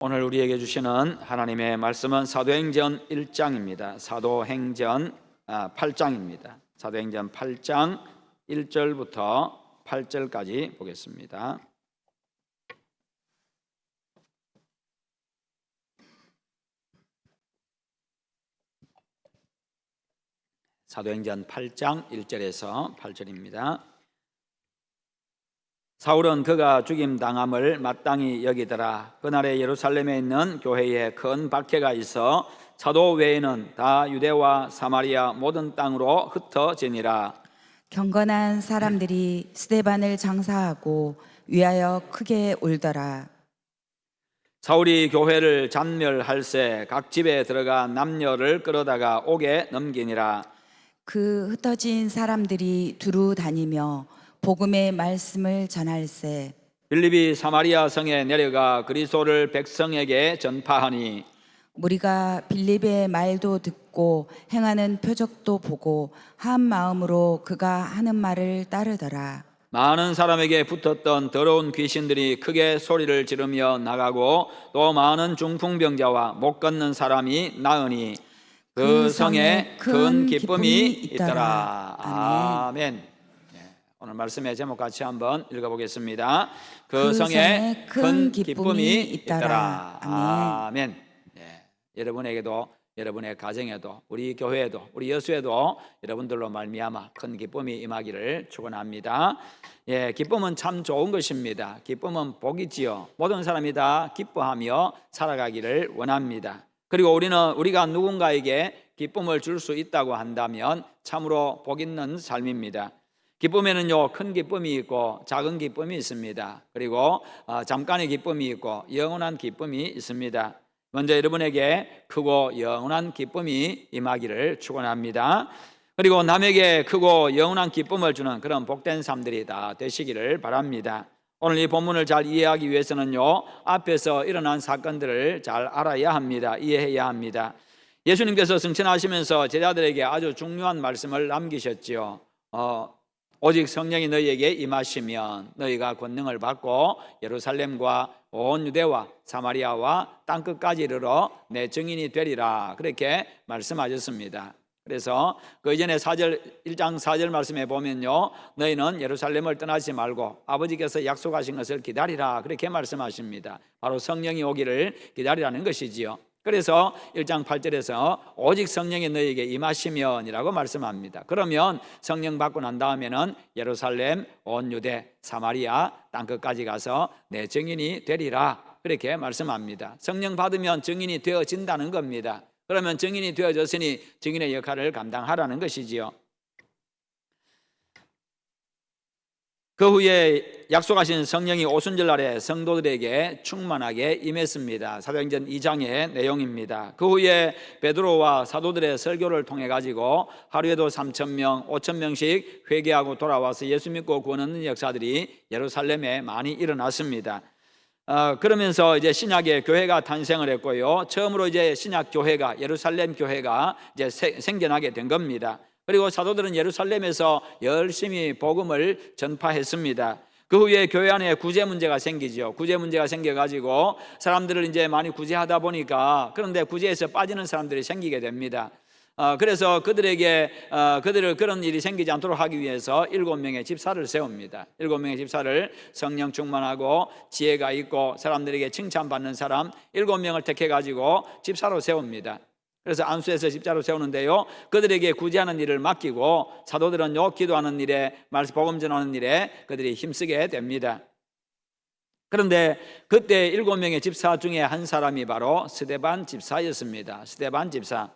오늘 우리에게 주시는 하나님의 말씀은 사도행전 1장입니다. 사도행전 8장입니다. 사도행전 8장 1절부터 8절까지 보겠습니다. 사도행전 8장 1절에서 8절입니다. 사울은 그가 죽임당함을 마땅히 여기더라. 그날에 예루살렘에 있는 교회에 큰 박해가 있어 사도 외에는 다 유대와 사마리아 모든 땅으로 흩어지니라. 경건한 사람들이 스데반을 장사하고 위하여 크게 울더라. 사울이 교회를 잔멸할새 각 집에 들어가 남녀를 끌어다가 옥에 넘기니라. 그 흩어진 사람들이 두루 다니며 복음의 말씀을 전할세. 빌립이 사마리아 성에 내려가 그리스도를 백성에게 전파하니 무리가 빌립의 말도 듣고 행하는 표적도 보고 한 마음으로 그가 하는 말을 따르더라. 많은 사람에게 붙었던 더러운 귀신들이 크게 소리를 지르며 나가고 또 많은 중풍병자와 못 걷는 사람이 나으니 그 성에 큰 기쁨이 있더라. 아멘. 오늘 말씀의 제목 같이 한번 읽어보겠습니다. 그 성에 큰 기쁨이 있더라. 아멘. 여러분에게도, 여러분의 가정에도, 우리 교회에도, 우리 여수에도 여러분들로 말미암아 큰 기쁨이 임하기를 축원합니다. 기쁨은 참 좋은 것입니다. 기쁨은 복이지요. 모든 사람이 다 기뻐하며 살아가기를 원합니다. 그리고 우리가 누군가에게 기쁨을 줄 수 있다고 한다면 참으로 복 있는 삶입니다. 기쁨에는요, 큰 기쁨이 있고 작은 기쁨이 있습니다. 그리고 잠깐의 기쁨이 있고 영원한 기쁨이 있습니다. 먼저 여러분에게 크고 영원한 기쁨이 임하기를 축원합니다. 그리고 남에게 크고 영원한 기쁨을 주는 그런 복된 삶들이 다 되시기를 바랍니다. 오늘 이 본문을 잘 이해하기 위해서는요, 앞에서 일어난 사건들을 잘 알아야 합니다. 이해해야 합니다. 예수님께서 승천하시면서 제자들에게 아주 중요한 말씀을 남기셨지요. 오직 성령이 너희에게 임하시면 너희가 권능을 받고 예루살렘과 온 유대와 사마리아와 땅끝까지 이르러 내 증인이 되리라, 그렇게 말씀하셨습니다. 그래서 그 이전에 1장 4절 말씀에 보면요, 너희는 예루살렘을 떠나지 말고 아버지께서 약속하신 것을 기다리라, 그렇게 말씀하십니다. 바로 성령이 오기를 기다리라는 것이지요. 그래서 1장 8절에서 오직 성령이 너희에게 임하시면이라고 말씀합니다. 그러면 성령 받고 난 다음에는 예루살렘, 온 유대, 사마리아 땅끝까지 가서 내 증인이 되리라, 그렇게 말씀합니다. 성령 받으면 증인이 되어진다는 겁니다. 그러면 증인이 되어졌으니 증인의 역할을 감당하라는 것이지요. 그 후에 약속하신 성령이 오순절 날에 성도들에게 충만하게 임했습니다. 사도행전 2장의 내용입니다. 그 후에 베드로와 사도들의 설교를 통해 가지고 하루에도 3,000명, 5,000명씩 회개하고 돌아와서 예수 믿고 구원 얻는 역사들이 예루살렘에 많이 일어났습니다. 그러면서 이제 신약의 교회가 탄생을 했고요. 처음으로 이제 신약 교회가, 예루살렘 교회가 이제 생겨나게 된 겁니다. 그리고 사도들은 예루살렘에서 열심히 복음을 전파했습니다. 그 후에 교회 안에 구제 문제가 생기죠. 구제 문제가 생겨가지고 사람들을 이제 많이 구제하다 보니까, 그런데 구제에서 빠지는 사람들이 생기게 됩니다. 그래서 그들을 그런 일이 생기지 않도록 하기 위해서 7명의 집사를 세웁니다. 7명의 집사를 성령 충만하고 지혜가 있고 사람들에게 칭찬받는 사람 7명을 택해가지고 집사로 세웁니다. 그래서 안수해서 집사로 세우는데요, 그들에게 구제하는 일을 맡기고 사도들은요, 기도하는 일에, 복음 전하는 일에 그들이 힘쓰게 됩니다. 그런데 그때 7명의 집사 중에 한 사람이 바로 스데반 집사였습니다. 스데반 집사.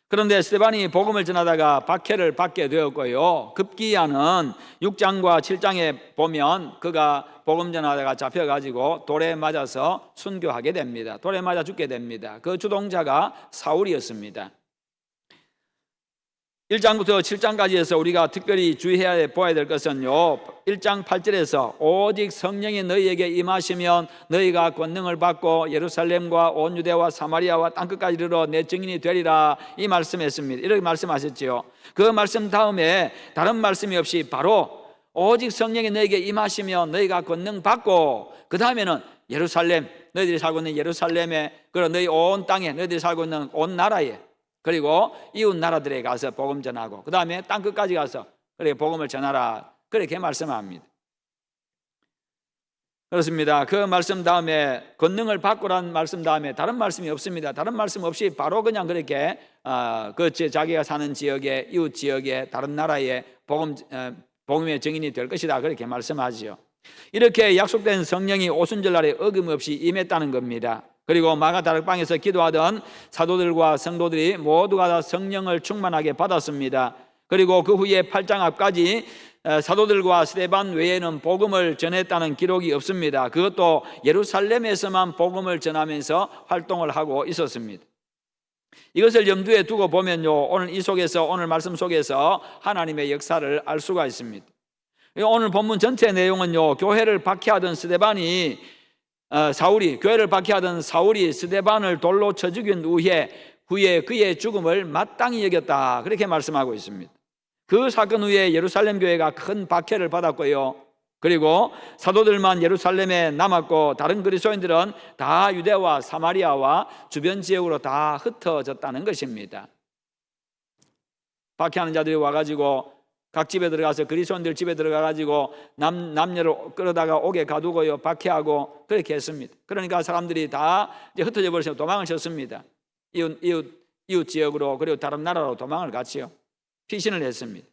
그런데 스데반이 복음을 전하다가 박해를 받게 되었고요, 급기야는 6장과 7장에 보면 그가 복음 전하다가 잡혀가지고 돌에 맞아서 순교하게 됩니다. 돌에 맞아 죽게 됩니다. 그 주동자가 사울이었습니다. 1장부터 7장까지 해서 우리가 특별히 주의해야 보아야 될 것은요, 1장 8절에서 오직 성령이 너희에게 임하시면 너희가 권능을 받고 예루살렘과 온 유대와 사마리아와 땅끝까지 이르러 내 증인이 되리라, 이 말씀했습니다. 이렇게 말씀하셨지요. 그 말씀 다음에 다른 말씀이 없이 바로 오직 성령이 너희에게 임하시면 너희가 권능 받고, 그 다음에는 예루살렘, 너희들이 살고 있는 예루살렘에, 그리고 너희 온 땅에, 너희들이 살고 있는 온 나라에, 그리고 이웃 나라들에 가서 복음 전하고, 그 다음에 땅 끝까지 가서 그렇게 복음을 전하라, 그렇게 말씀합니다. 그렇습니다. 그 말씀 다음에 권능을 받고란 말씀 다음에 다른 말씀이 없습니다. 다른 말씀 없이 바로 그냥 그렇게 자기가 사는 지역에, 이웃 지역에, 다른 나라에 복음의 증인이 될 것이다, 그렇게 말씀하지요. 이렇게 약속된 성령이 오순절날에 어김없이 임했다는 겁니다. 그리고 마가다락방에서 기도하던 사도들과 성도들이 모두가 다 성령을 충만하게 받았습니다. 그리고 그 후에 8장 앞까지 사도들과 스데반 외에는 복음을 전했다는 기록이 없습니다. 그것도 예루살렘에서만 복음을 전하면서 활동을 하고 있었습니다. 이것을 염두에 두고 보면요, 오늘 말씀 속에서 하나님의 역사를 알 수가 있습니다. 오늘 본문 전체 내용은요, 교회를 박해하던 사울이 스데반을 돌로 쳐 죽인 후에 그의 죽음을 마땅히 여겼다, 그렇게 말씀하고 있습니다. 그 사건 후에 예루살렘 교회가 큰 박해를 받았고요, 그리고 사도들만 예루살렘에 남았고 다른 그리스도인들은 다 유대와 사마리아와 주변 지역으로 다 흩어졌다는 것입니다. 박해하는 자들이 와가지고 각 집에 들어가서, 그리스도인들 집에 들어가가지고 남녀를 끌어다가 옥에 가두고요, 박해하고 그렇게 했습니다. 그러니까 사람들이 다 이제 흩어져 버려서 도망을 쳤습니다. 이웃 지역으로, 그리고 다른 나라로 도망을 갔지요. 피신을 했습니다.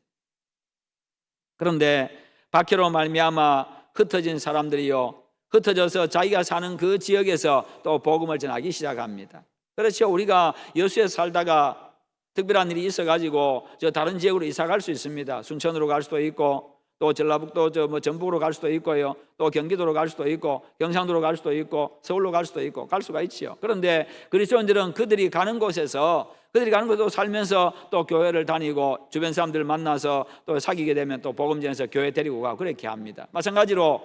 그런데 박해로 말미암아 흩어진 사람들이요, 흩어져서 자기가 사는 그 지역에서 또 복음을 전하기 시작합니다. 그렇죠. 우리가 여수에 살다가 특별한 일이 있어가지고 다른 지역으로 이사 갈 수 있습니다. 순천으로 갈 수도 있고, 또 전라북도 전북으로 갈 수도 있고요, 또 경기도로 갈 수도 있고, 경상도로 갈 수도 있고, 서울로 갈 수도 있고, 갈 수가 있지요. 그런데 그리스도인들은 그들이 가는 곳에서 살면서 또 교회를 다니고 주변 사람들 만나서 또 사귀게 되면 또 복음 전해서 교회 데리고 가고 그렇게 합니다. 마찬가지로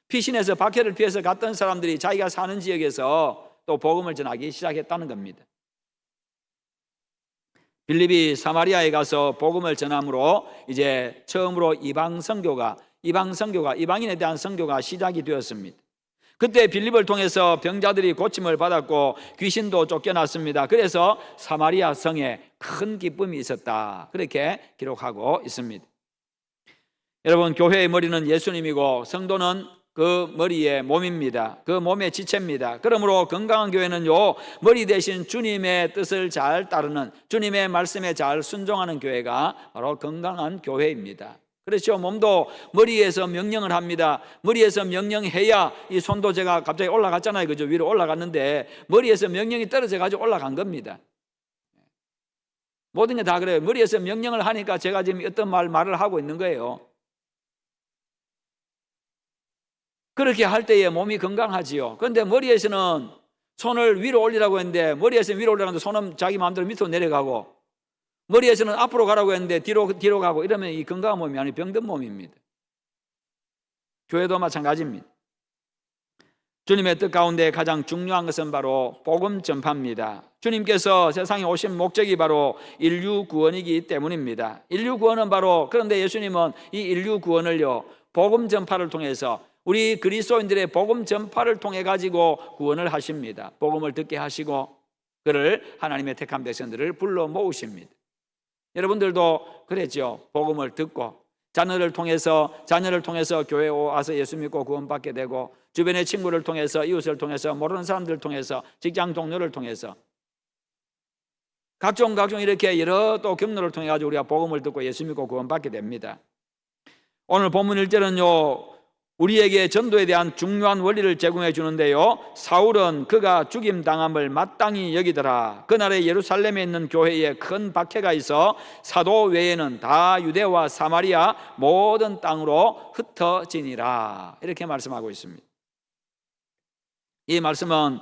피신해서 박해를 피해서 갔던 사람들이 자기가 사는 지역에서 또 복음을 전하기 시작했다는 겁니다. 빌립이 사마리아에 가서 복음을 전함으로 이제 처음으로 이방인에 대한 선교가 시작이 되었습니다. 그때 빌립을 통해서 병자들이 고침을 받았고 귀신도 쫓겨났습니다. 그래서 사마리아 성에 큰 기쁨이 있었다, 그렇게 기록하고 있습니다. 여러분, 교회의 머리는 예수님이고 성도는 그 머리의 몸입니다. 그 몸의 지체입니다. 그러므로 건강한 교회는요, 머리 대신 주님의 뜻을 잘 따르는, 주님의 말씀에 잘 순종하는 교회가 바로 건강한 교회입니다. 그렇죠. 몸도 머리에서 명령을 합니다. 머리에서 명령해야, 이 손도 제가 갑자기 올라갔잖아요, 그죠? 위로 올라갔는데 머리에서 명령이 떨어져 가지고 올라간 겁니다. 모든 게 다 그래요. 머리에서 명령을 하니까 제가 지금 어떤 말을 하고 있는 거예요. 그렇게 할 때에 몸이 건강하지요. 그런데 머리에서는 손을 위로 올리라고 했는데, 머리에서 위로 올라가는데 손은 자기 마음대로 밑으로 내려가고, 머리에서는 앞으로 가라고 했는데 뒤로 가고, 이러면 이 건강한 몸이 아니고 병든 몸입니다. 교회도 마찬가지입니다. 주님의 뜻 가운데 가장 중요한 것은 바로 복음 전파입니다. 주님께서 세상에 오신 목적이 바로 인류 구원이기 때문입니다. 인류 구원은 바로, 그런데 예수님은 이 인류 구원을요, 복음 전파를 통해서, 우리 그리스도인들의 복음 전파를 통해 가지고 구원을 하십니다. 복음을 듣게 하시고 그를 하나님의 택한 백성들을 불러 모으십니다. 여러분들도 그랬죠. 복음을 듣고 자녀를 통해서 교회에 와서 예수 믿고 구원받게 되고, 주변의 친구를 통해서, 이웃을 통해서, 모르는 사람들을 통해서, 직장 동료를 통해서 각종 이렇게 여러 또 경로를 통해 가지고 우리가 복음을 듣고 예수 믿고 구원받게 됩니다. 오늘 본문 1절은요, 우리에게 전도에 대한 중요한 원리를 제공해 주는데요, 사울은 그가 죽임당함을 마땅히 여기더라. 그날에 예루살렘에 있는 교회에 큰 박해가 있어 사도 외에는 다 유대와 사마리아 모든 땅으로 흩어지니라, 이렇게 말씀하고 있습니다. 이 말씀은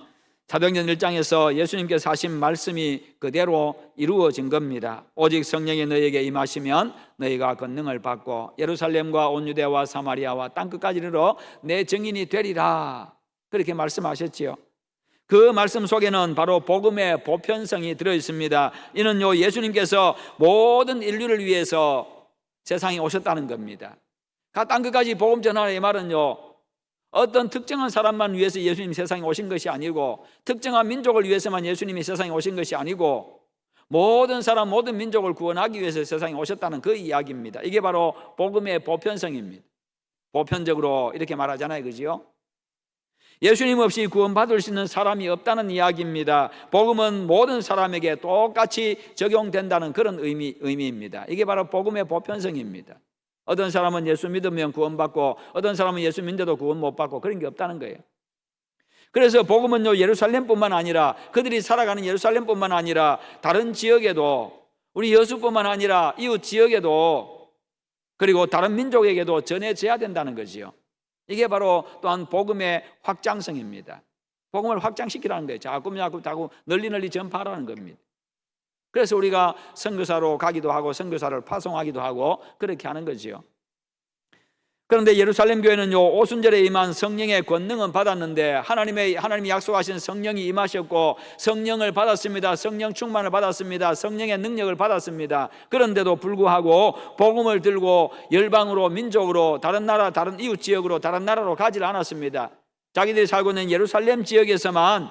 사도행전 1장에서 예수님께서 하신 말씀이 그대로 이루어진 겁니다. 오직 성령이 너희에게 임하시면 너희가 권능을 받고 예루살렘과 온 유대와 사마리아와 땅끝까지 이르러 내 증인이 되리라, 그렇게 말씀하셨지요. 그 말씀 속에는 바로 복음의 보편성이 들어있습니다. 이는요, 예수님께서 모든 인류를 위해서 세상에 오셨다는 겁니다. 땅끝까지 복음 전하라, 이 말은요, 어떤 특정한 사람만 위해서 예수님이 세상에 오신 것이 아니고, 특정한 민족을 위해서만 예수님이 세상에 오신 것이 아니고, 모든 사람, 모든 민족을 구원하기 위해서 세상에 오셨다는 그 이야기입니다. 이게 바로 복음의 보편성입니다. 보편적으로 이렇게 말하잖아요, 그죠? 예수님 없이 구원받을 수 있는 사람이 없다는 이야기입니다. 복음은 모든 사람에게 똑같이 적용된다는 그런 의미입니다. 이게 바로 복음의 보편성입니다. 어떤 사람은 예수 믿으면 구원받고, 어떤 사람은 예수 믿는데도 구원 못 받고, 그런 게 없다는 거예요. 그래서 복음은요, 예루살렘뿐만 아니라, 그들이 살아가는 예루살렘뿐만 아니라 다른 지역에도, 우리 여수뿐만 아니라 이웃 지역에도, 그리고 다른 민족에게도 전해져야 된다는 거지요. 이게 바로 또한 복음의 확장성입니다. 복음을 확장시키라는 거예요. 자꾸 널리 전파하라는 겁니다. 그래서 우리가 선교사로 가기도 하고, 선교사를 파송하기도 하고, 그렇게 하는 거지요. 그런데 예루살렘 교회는요, 오순절에 임한 성령의 권능은 받았는데, 하나님이 약속하신 성령이 임하셨고, 성령을 받았습니다. 성령 충만을 받았습니다. 성령의 능력을 받았습니다. 그런데도 불구하고 복음을 들고 열방으로, 민족으로, 다른 나라, 다른 이웃 지역으로, 다른 나라로 가지 않았습니다. 자기들이 살고 있는 예루살렘 지역에서만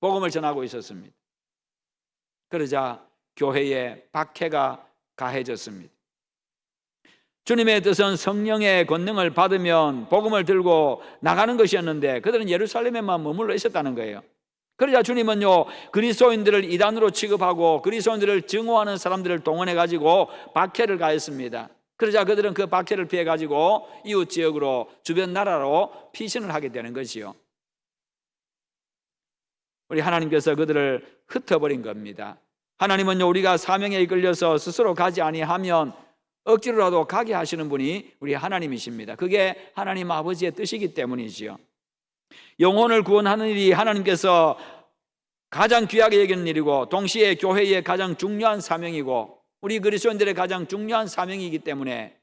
복음을 전하고 있었습니다. 그러자 교회에 박해가 가해졌습니다. 주님의 뜻은 성령의 권능을 받으면 복음을 들고 나가는 것이었는데, 그들은 예루살렘에만 머물러 있었다는 거예요. 그러자 주님은요, 그리스도인들을 이단으로 취급하고 그리스도인들을 증오하는 사람들을 동원해 가지고 박해를 가했습니다. 그러자 그들은 그 박해를 피해 가지고 이웃 지역으로, 주변 나라로 피신을 하게 되는 것이요. 우리 하나님께서 그들을 흩어버린 겁니다. 하나님은요, 우리가 사명에 이끌려서 스스로 가지 아니하면 억지로라도 가게 하시는 분이 우리 하나님이십니다. 그게 하나님 아버지의 뜻이기 때문이지요. 영혼을 구원하는 일이 하나님께서 가장 귀하게 여기는 일이고, 동시에 교회의 가장 중요한 사명이고, 우리 그리스도인들의 가장 중요한 사명이기 때문에,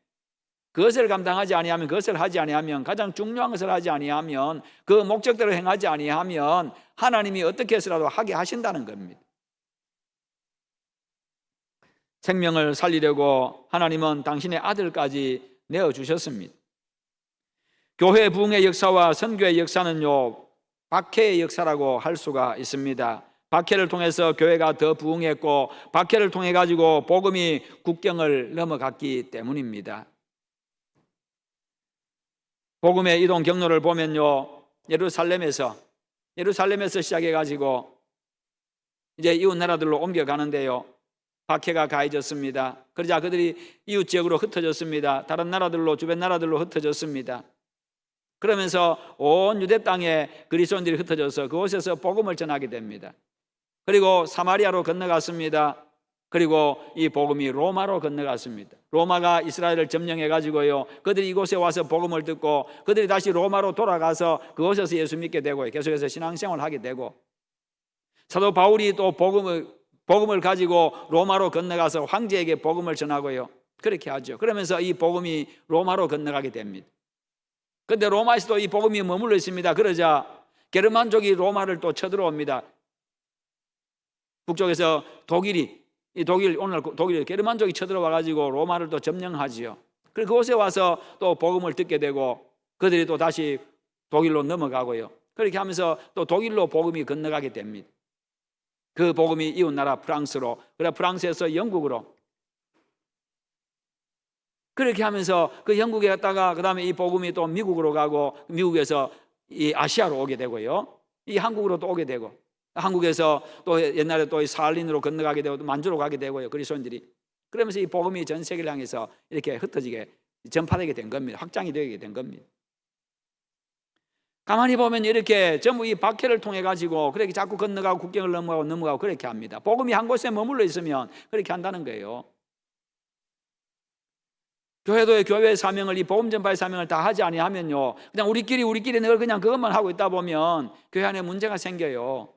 그것을 감당하지 아니하면, 그것을 하지 아니하면, 가장 중요한 것을 하지 아니하면, 그 목적대로 행하지 아니하면 하나님이 어떻게 해서라도 하게 하신다는 겁니다. 생명을 살리려고 하나님은 당신의 아들까지 내어주셨습니다. 교회 부흥의 역사와 선교의 역사는요, 박해의 역사라고 할 수가 있습니다. 박해를 통해서 교회가 더 부흥했고, 박해를 통해 가지고 복음이 국경을 넘어갔기 때문입니다. 복음의 이동 경로를 보면요, 예루살렘에서 시작해 가지고 이제 이웃 나라들로 옮겨가는데요, 박해가 가해졌습니다. 그러자 그들이 이웃 지역으로 흩어졌습니다. 다른 나라들로, 주변 나라들로 흩어졌습니다. 그러면서 온 유대 땅에 그리스도인들이 흩어져서 그곳에서 복음을 전하게 됩니다. 그리고 사마리아로 건너갔습니다. 그리고 이 복음이 로마로 건너갔습니다. 로마가 이스라엘을 점령해 가지고요, 그들이 이곳에 와서 복음을 듣고, 그들이 다시 로마로 돌아가서 그곳에서 예수 믿게 되고, 계속해서 신앙생활을 하게 되고, 사도 바울이 또 복음을 가지고 로마로 건너가서 황제에게 복음을 전하고요, 그렇게 하죠. 그러면서 이 복음이 로마로 건너가게 됩니다. 그런데 로마에서도 이 복음이 머물러 있습니다. 그러자 게르만족이 로마를 또 쳐들어옵니다. 북쪽에서 오늘 독일이 게르만족이 쳐들어와 가지고 로마를 또 점령하지요. 그리고 그곳에 와서 또 복음을 듣게 되고, 그들이 또 다시 독일로 넘어가고요, 그렇게 하면서 또 독일로 복음이 건너가게 됩니다. 그 복음이 이웃나라 프랑스로, 그래 프랑스에서 영국으로, 그렇게 하면서 그 영국에 갔다가 그 다음에 이 복음이 또 미국으로 가고, 미국에서 이 아시아로 오게 되고요, 이 한국으로 또 오게 되고, 한국에서 또 옛날에 또 사할린으로 건너가게 되고, 또 만주로 가게 되고요, 그리스도인들이. 그러면서 이 복음이 전 세계를 향해서 이렇게 흩어지게, 전파되게 된 겁니다. 확장이 되게 된 겁니다. 가만히 보면 이렇게 전부 이 박해를 통해 가지고 그렇게 자꾸 건너가고 국경을 넘어가고 그렇게 합니다. 복음이 한 곳에 머물러 있으면 그렇게 한다는 거예요. 교회도의 교회의 사명을, 이 복음 전파의 사명을 다 하지 아니하면요, 그냥 우리끼리 늘 그냥 그것만 하고 있다 보면 교회 안에 문제가 생겨요.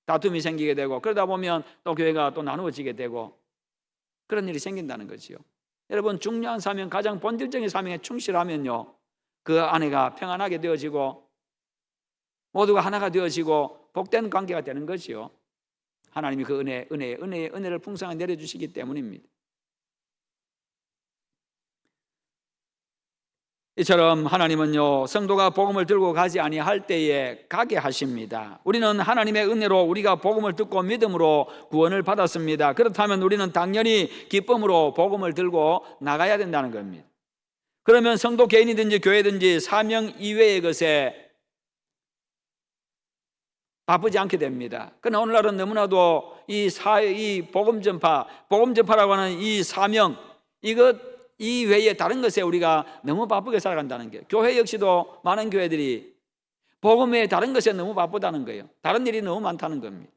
다툼이 생기게 되고, 그러다 보면 또 교회가 또 나누어지게 되고, 그런 일이 생긴다는 거지요. 여러분, 중요한 사명, 가장 본질적인 사명에 충실하면요, 그 안에가 평안하게 되어지고 모두가 하나가 되어지고 복된 관계가 되는 것이요. 하나님이 그 은혜를 풍성하게 내려주시기 때문입니다. 이처럼 하나님은요, 성도가 복음을 들고 가지 아니할 때에 가게 하십니다. 우리는 하나님의 은혜로 우리가 복음을 듣고 믿음으로 구원을 받았습니다. 그렇다면 우리는 당연히 기쁨으로 복음을 들고 나가야 된다는 겁니다. 그러면 성도 개인이든지 교회든지 사명 이외의 것에 바쁘지 않게 됩니다. 그러나 오늘날은 너무나도 이 복음 전파라고 하는 이 사명, 이 외에 다른 것에 우리가 너무 바쁘게 살아간다는 거예요. 교회 역시도 많은 교회들이 복음 외에 다른 것에 너무 바쁘다는 거예요. 다른 일이 너무 많다는 겁니다.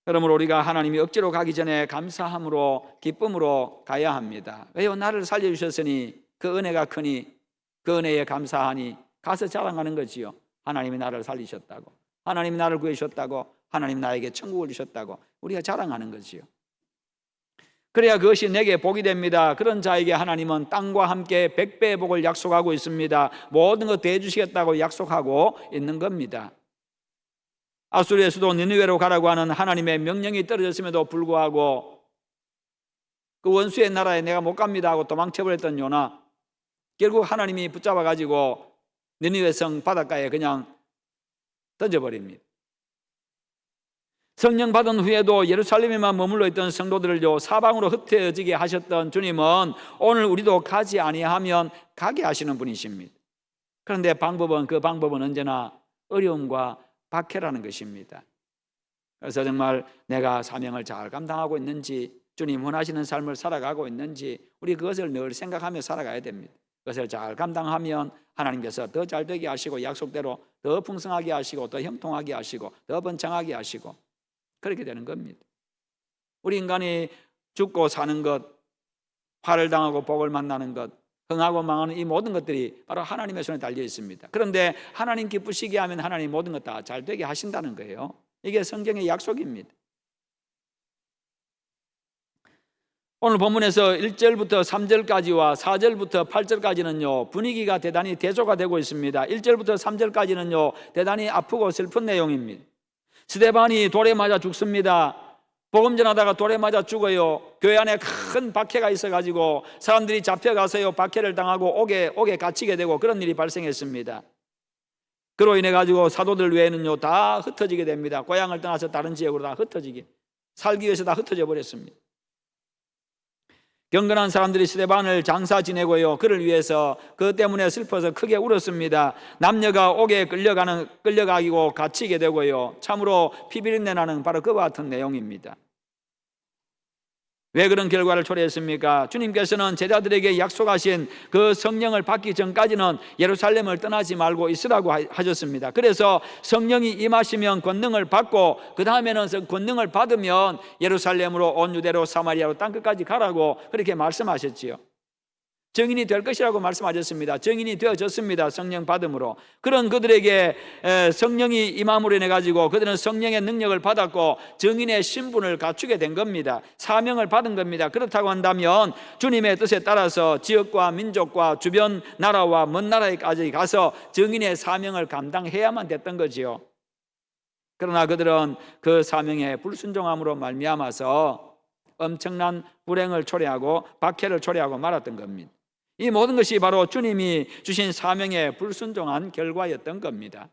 그러므로 우리가 하나님이 억지로 가기 전에 감사함으로 기쁨으로 가야 합니다. 왜요? 나를 살려주셨으니 그 은혜가 크니 그 은혜에 감사하니 가서 자랑하는 거지요. 하나님이 나를 살리셨다고, 하나님이 나를 구해주셨다고, 하나님이 나에게 천국을 주셨다고 우리가 자랑하는 거지요. 그래야 그것이 내게 복이 됩니다. 그런 자에게 하나님은 땅과 함께 100배의 복을 약속하고 있습니다. 모든 것 대해주시겠다고 약속하고 있는 겁니다. 아수르의 수도 니느웨로 가라고 하는 하나님의 명령이 떨어졌음에도 불구하고 그 원수의 나라에 내가 못 갑니다 하고 도망쳐버렸던 요나, 결국 하나님이 붙잡아가지고 니느웨 성 바닷가에 그냥 던져버립니다. 성령 받은 후에도 예루살렘에만 머물러 있던 성도들을요 사방으로 흩어지게 하셨던 주님은 오늘 우리도 가지 아니하면 가게 하시는 분이십니다. 그런데 그 방법은 언제나 어려움과 박해라는 것입니다. 그래서 정말 내가 사명을 잘 감당하고 있는지, 주님 원하시는 삶을 살아가고 있는지 우리 그것을 늘 생각하며 살아가야 됩니다. 그것을 잘 감당하면 하나님께서 더 잘되게 하시고 약속대로 더 풍성하게 하시고 더 형통하게 하시고 더 번창하게 하시고 그렇게 되는 겁니다. 우리 인간이 죽고 사는 것, 화를 당하고 복을 만나는 것, 흥하고 망하는 이 모든 것들이 바로 하나님의 손에 달려 있습니다. 그런데 하나님 기쁘시게 하면 하나님 모든 것 다 잘되게 하신다는 거예요. 이게 성경의 약속입니다. 오늘 본문에서 1절부터 3절까지와 4절부터 8절까지는요 분위기가 대단히 대조가 되고 있습니다. 1절부터 3절까지는요 대단히 아프고 슬픈 내용입니다. 스데반이 돌에 맞아 죽습니다. 복음 전하다가 돌에 맞아 죽어요. 교회 안에 큰 박해가 있어가지고 사람들이 잡혀가서요 박해를 당하고 옥에 갇히게 되고 그런 일이 발생했습니다. 그로 인해 가지고 사도들 외에는요 다 흩어지게 됩니다. 고향을 떠나서 다른 지역으로 다 살기 위해서 다 흩어져 버렸습니다. 경건한 사람들이 스데반을 장사 지내고요 그를 위해서 그 때문에 슬퍼서 크게 울었습니다. 남녀가 옥에 끌려가기고 갇히게 되고요 참으로 피비린내 나는 바로 그와 같은 내용입니다. 왜 그런 결과를 초래했습니까? 주님께서는 제자들에게 약속하신 그 성령을 받기 전까지는 예루살렘을 떠나지 말고 있으라고 하셨습니다. 그래서 성령이 임하시면 권능을 받고 그 다음에는 권능을 받으면 예루살렘으로 온 유대로 사마리아로 땅끝까지 가라고 그렇게 말씀하셨지요. 증인이 될 것이라고 말씀하셨습니다. 증인이 되어졌습니다. 성령 받음으로. 그런 그들에게 성령이 임함으로 인해 가지고 그들은 성령의 능력을 받았고 증인의 신분을 갖추게 된 겁니다. 사명을 받은 겁니다. 그렇다고 한다면 주님의 뜻에 따라서 지역과 민족과 주변 나라와 먼 나라에까지 가서 증인의 사명을 감당해야만 됐던 거지요. 그러나 그들은 그 사명에 불순종함으로 말미암아서 엄청난 불행을 초래하고 박해를 초래하고 말았던 겁니다. 이 모든 것이 바로 주님이 주신 사명에 불순종한 결과였던 겁니다.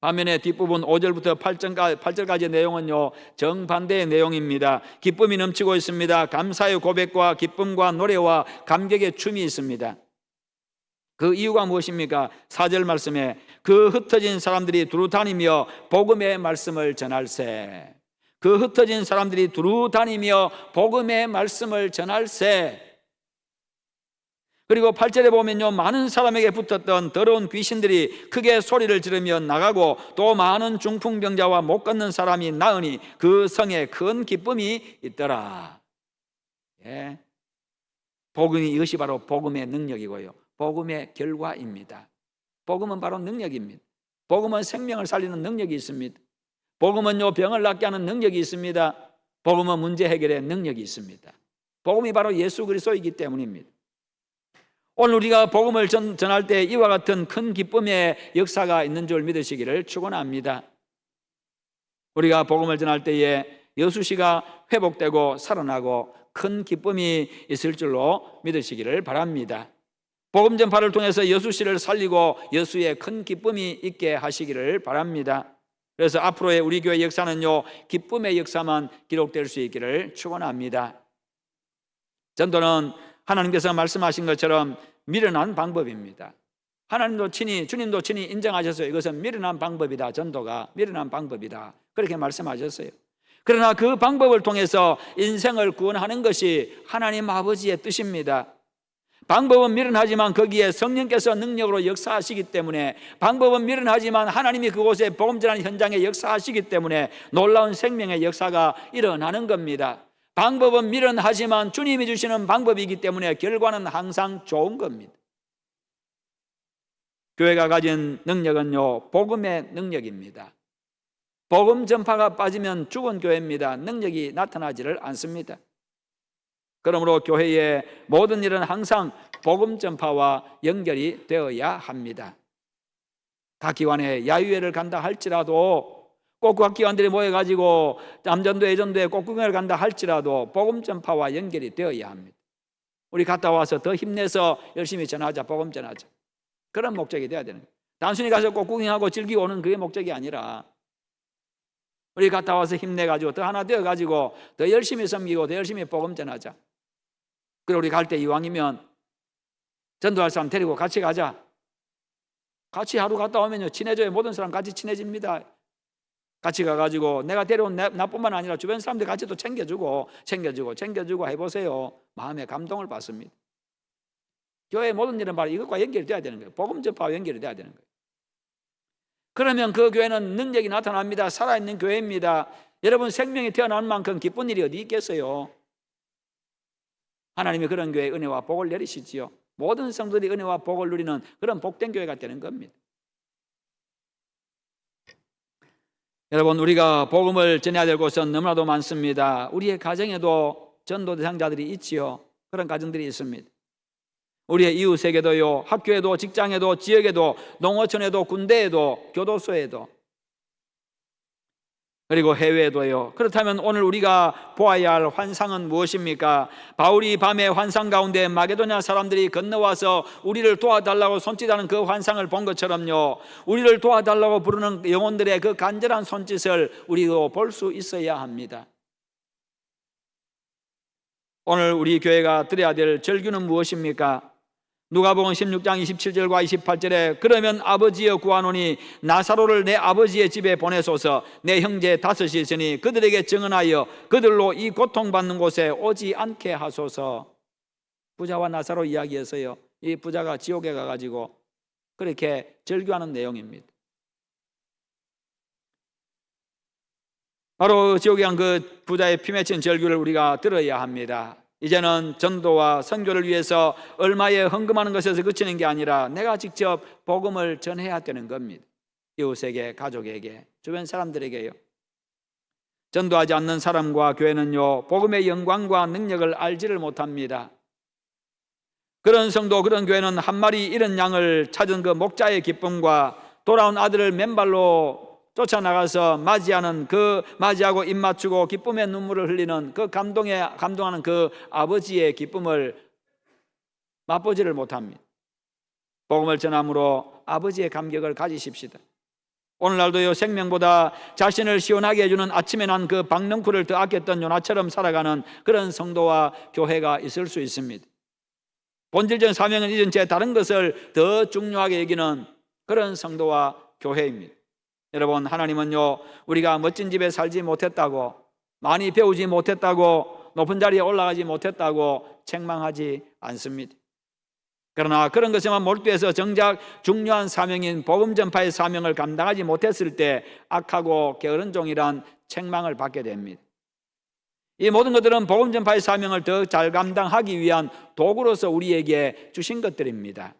반면에 뒷부분 5절부터 8절까지의 내용은요 정반대의 내용입니다. 기쁨이 넘치고 있습니다. 감사의 고백과 기쁨과 노래와 감격의 춤이 있습니다. 그 이유가 무엇입니까? 4절 말씀에 그 흩어진 사람들이 두루 다니며 복음의 말씀을 전할세. 그 흩어진 사람들이 두루 다니며 복음의 말씀을 전할세. 그리고 8절에 보면요 많은 사람에게 붙었던 더러운 귀신들이 크게 소리를 지르며 나가고 또 많은 중풍병자와 못 걷는 사람이 나으니 그 성에 큰 기쁨이 있더라. 예. 복음이 이것이 바로 복음의 능력이고요 복음의 결과입니다. 복음은 바로 능력입니다. 복음은 생명을 살리는 능력이 있습니다. 복음은요 병을 낫게 하는 능력이 있습니다. 복음은 문제 해결의 능력이 있습니다. 복음이 바로 예수 그리스도이기 때문입니다. 오늘 우리가 복음을 전할 때 이와 같은 큰 기쁨의 역사가 있는 줄 믿으시기를 축원합니다. 우리가 복음을 전할 때에 여수시가 회복되고 살아나고 큰 기쁨이 있을 줄로 믿으시기를 바랍니다. 복음 전파를 통해서 여수 씨를 살리고 여수에 큰 기쁨이 있게 하시기를 바랍니다. 그래서 앞으로의 우리 교회 역사는요, 기쁨의 역사만 기록될 수 있기를 축원합니다. 전도는 하나님께서 말씀하신 것처럼 미련한 방법입니다. 하나님도 친히, 주님도 친히 인정하셨어요. 이것은 미련한 방법이다. 전도가 미련한 방법이다. 그렇게 말씀하셨어요. 그러나 그 방법을 통해서 인생을 구원하는 것이 하나님 아버지의 뜻입니다. 방법은 미련하지만 거기에 성령께서 능력으로 역사하시기 때문에, 방법은 미련하지만 하나님이 그곳에 복음 전하는 현장에 역사하시기 때문에 놀라운 생명의 역사가 일어나는 겁니다. 방법은 미련하지만 주님이 주시는 방법이기 때문에 결과는 항상 좋은 겁니다. 교회가 가진 능력은요, 복음의 능력입니다. 복음 전파가 빠지면 죽은 교회입니다. 능력이 나타나지를 않습니다. 그러므로 교회의 모든 일은 항상 복음 전파와 연결이 되어야 합니다. 각 기관에 야유회를 간다 할지라도, 꼭 각 기관들이 모여가지고 남전도 예전도에 꼭구경을 간다 할지라도 복음 전파와 연결이 되어야 합니다. 우리 갔다 와서 더 힘내서 열심히 전하자, 복음 전하자, 그런 목적이 되어야 되는 거예요. 단순히 가서 꼭구경하고 즐기고 오는 그게 목적이 아니라, 우리 갔다 와서 힘내가지고 더 하나 되어가지고 더 열심히 섬기고 더 열심히 복음 전하자. 그리고 우리 갈 때 이왕이면 전도할 사람 데리고 같이 가자. 같이 하루 갔다 오면요, 친해져요. 모든 사람 같이 친해집니다. 같이 가가지고 내가 데려온 나뿐만 아니라 주변 사람들 같이 또 챙겨주고 해보세요. 마음의 감동을 받습니다. 교회의 모든 일은 바로 이것과 연결이 돼야 되는 거예요. 복음 전파와 연결이 돼야 되는 거예요. 그러면 그 교회는 능력이 나타납니다. 살아있는 교회입니다. 여러분, 생명이 태어난 만큼 기쁜 일이 어디 있겠어요? 하나님이 그런 교회에 은혜와 복을 내리시지요. 모든 성도들이 은혜와 복을 누리는 그런 복된 교회가 되는 겁니다. 여러분, 우리가 복음을 전해야 될 곳은 너무나도 많습니다. 우리의 가정에도 전도 대상자들이 있지요. 그런 가정들이 있습니다. 우리의 이웃에게도요, 학교에도, 직장에도, 지역에도, 농어촌에도, 군대에도, 교도소에도, 그리고 해외에도요. 그렇다면 오늘 우리가 보아야 할 환상은 무엇입니까? 바울이 밤에 환상 가운데 마게도냐 사람들이 건너와서 우리를 도와달라고 손짓하는 그 환상을 본 것처럼요, 우리를 도와달라고 부르는 영혼들의 그 간절한 손짓을 우리도 볼 수 있어야 합니다. 오늘 우리 교회가 드려야 될 절규는 무엇입니까? 누가복음 16장 27절과 28절에 그러면 아버지여 구하노니 나사로를 내 아버지의 집에 보내소서. 내 형제 다섯이 있으니 그들에게 증언하여 그들로 이 고통받는 곳에 오지 않게 하소서. 부자와 나사로 이야기해서요, 이 부자가 지옥에 가가지고 그렇게 절규하는 내용입니다. 바로 지옥에 간 그 부자의 피 맺힌 절규를 우리가 들어야 합니다. 이제는 전도와 선교를 위해서 얼마에 헌금하는 것에서 그치는 게 아니라 내가 직접 복음을 전해야 되는 겁니다. 이웃에게, 가족에게, 주변 사람들에게요. 전도하지 않는 사람과 교회는요, 복음의 영광과 능력을 알지를 못합니다. 그런 성도, 그런 교회는 한 마리 잃은 양을 찾은 그 목자의 기쁨과 돌아온 아들을 맨발로 쫓아나가서 맞이하고 입 맞추고 기쁨의 눈물을 흘리는 그 감동하는 그 아버지의 기쁨을 맛보지를 못합니다. 복음을 전함으로 아버지의 감격을 가지십시다. 오늘날도요, 생명보다 자신을 시원하게 해주는 아침에 난 그 박넝쿨을 더 아꼈던 요나처럼 살아가는 그런 성도와 교회가 있을 수 있습니다. 본질적인 사명을 잊은 채 다른 것을 더 중요하게 여기는 그런 성도와 교회입니다. 여러분, 하나님은요, 우리가 멋진 집에 살지 못했다고, 많이 배우지 못했다고, 높은 자리에 올라가지 못했다고 책망하지 않습니다. 그러나 그런 것에만 몰두해서 정작 중요한 사명인 복음 전파의 사명을 감당하지 못했을 때 악하고 게으른 종이란 책망을 받게 됩니다. 이 모든 것들은 복음 전파의 사명을 더 잘 감당하기 위한 도구로서 우리에게 주신 것들입니다.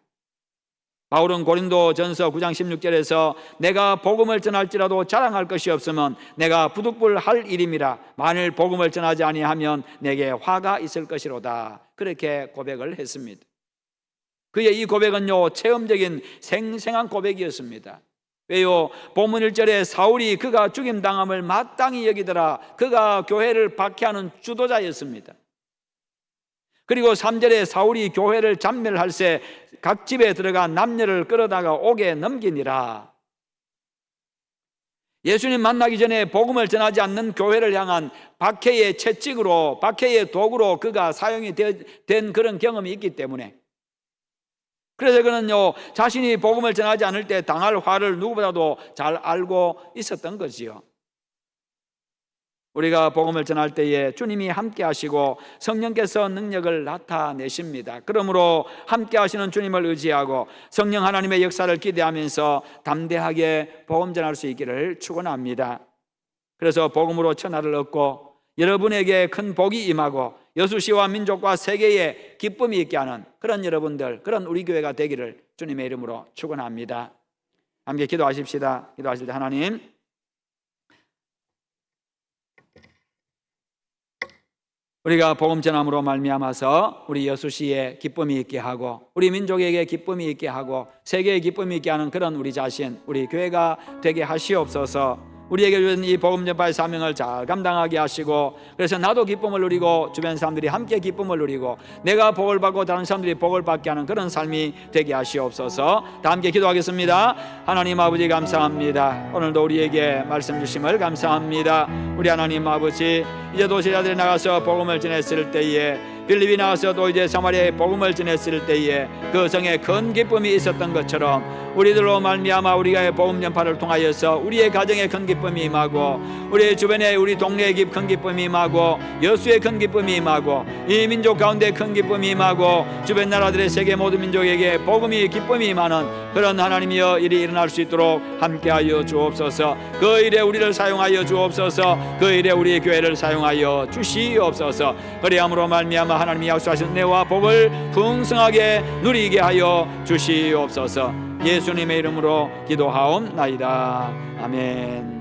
바울은 고린도전서 9장 16절에서 내가 복음을 전할지라도 자랑할 것이 없으면 내가 부득불할 일임이라. 만일 복음을 전하지 아니하면 내게 화가 있을 것이로다. 그렇게 고백을 했습니다. 그의 이 고백은요, 체험적인 생생한 고백이었습니다. 왜요? 본문 1절에 사울이 그가 죽임당함을 마땅히 여기더라. 그가 교회를 박해하는 주도자였습니다. 그리고 3절에 사울이 교회를 잔멸할 새 각 집에 들어가 남녀를 끌어다가 옥에 넘기니라. 예수님 만나기 전에 복음을 전하지 않는 교회를 향한 박해의 채찍으로, 박해의 도구로 그가 사용이 된 그런 경험이 있기 때문에, 그래서 그는요 자신이 복음을 전하지 않을 때 당할 화를 누구보다도 잘 알고 있었던 거지요. 우리가 복음을 전할 때에 주님이 함께 하시고 성령께서 능력을 나타내십니다. 그러므로 함께 하시는 주님을 의지하고 성령 하나님의 역사를 기대하면서 담대하게 복음 전할 수 있기를 축원합니다. 그래서 복음으로 천하를 얻고 여러분에게 큰 복이 임하고 여수시와 민족과 세계에 기쁨이 있게 하는 그런 여러분들, 그런 우리 교회가 되기를 주님의 이름으로 축원합니다. 함께 기도하십시다. 기도하실 때 하나님, 우리가 복음 전함으로 말미암아서 우리 여수시에 기쁨이 있게 하고 우리 민족에게 기쁨이 있게 하고 세계에 기쁨이 있게 하는 그런 우리 자신, 우리 교회가 되게 하시옵소서. 우리에게 주신 이 복음 전파의 사명을 잘 감당하게 하시고, 그래서 나도 기쁨을 누리고 주변 사람들이 함께 기쁨을 누리고 내가 복을 받고 다른 사람들이 복을 받게 하는 그런 삶이 되게 하시옵소서. 다 함께 기도하겠습니다. 하나님 아버지 감사합니다. 오늘도 우리에게 말씀 주심을 감사합니다. 우리 하나님 아버지, 이제 도시자들이 나가서 복음을 전했을 때에, 빌립이 나가서 또 이제 사마리아에 복음을 전했을 때에 그 성에 큰 기쁨이 있었던 것처럼 우리들로 말미암아 우리가 복음 전파를 통하여서 우리의 가정에 큰 기쁨이 임하고 우리 주변에 우리 동네에 큰 기쁨이 임하고 여수에 큰 기쁨이 임하고 이 민족 가운데 큰 기쁨이 임하고 주변 나라들의 세계 모든 민족에게 복음이 기쁨이 임하는 그런 하나님이여 일이 일어날 수 있도록 함께하여 주옵소서. 그 일에 우리를 사용하여 주옵소서. 그 일에 우리의 교회를 사용하여 주시옵소서. 그리함으로 말미암아 하나님이 약속하신 은혜와 복을 풍성하게 누리게 하여 주시옵소서. 예수님의 이름으로 기도하옵나이다. 아멘.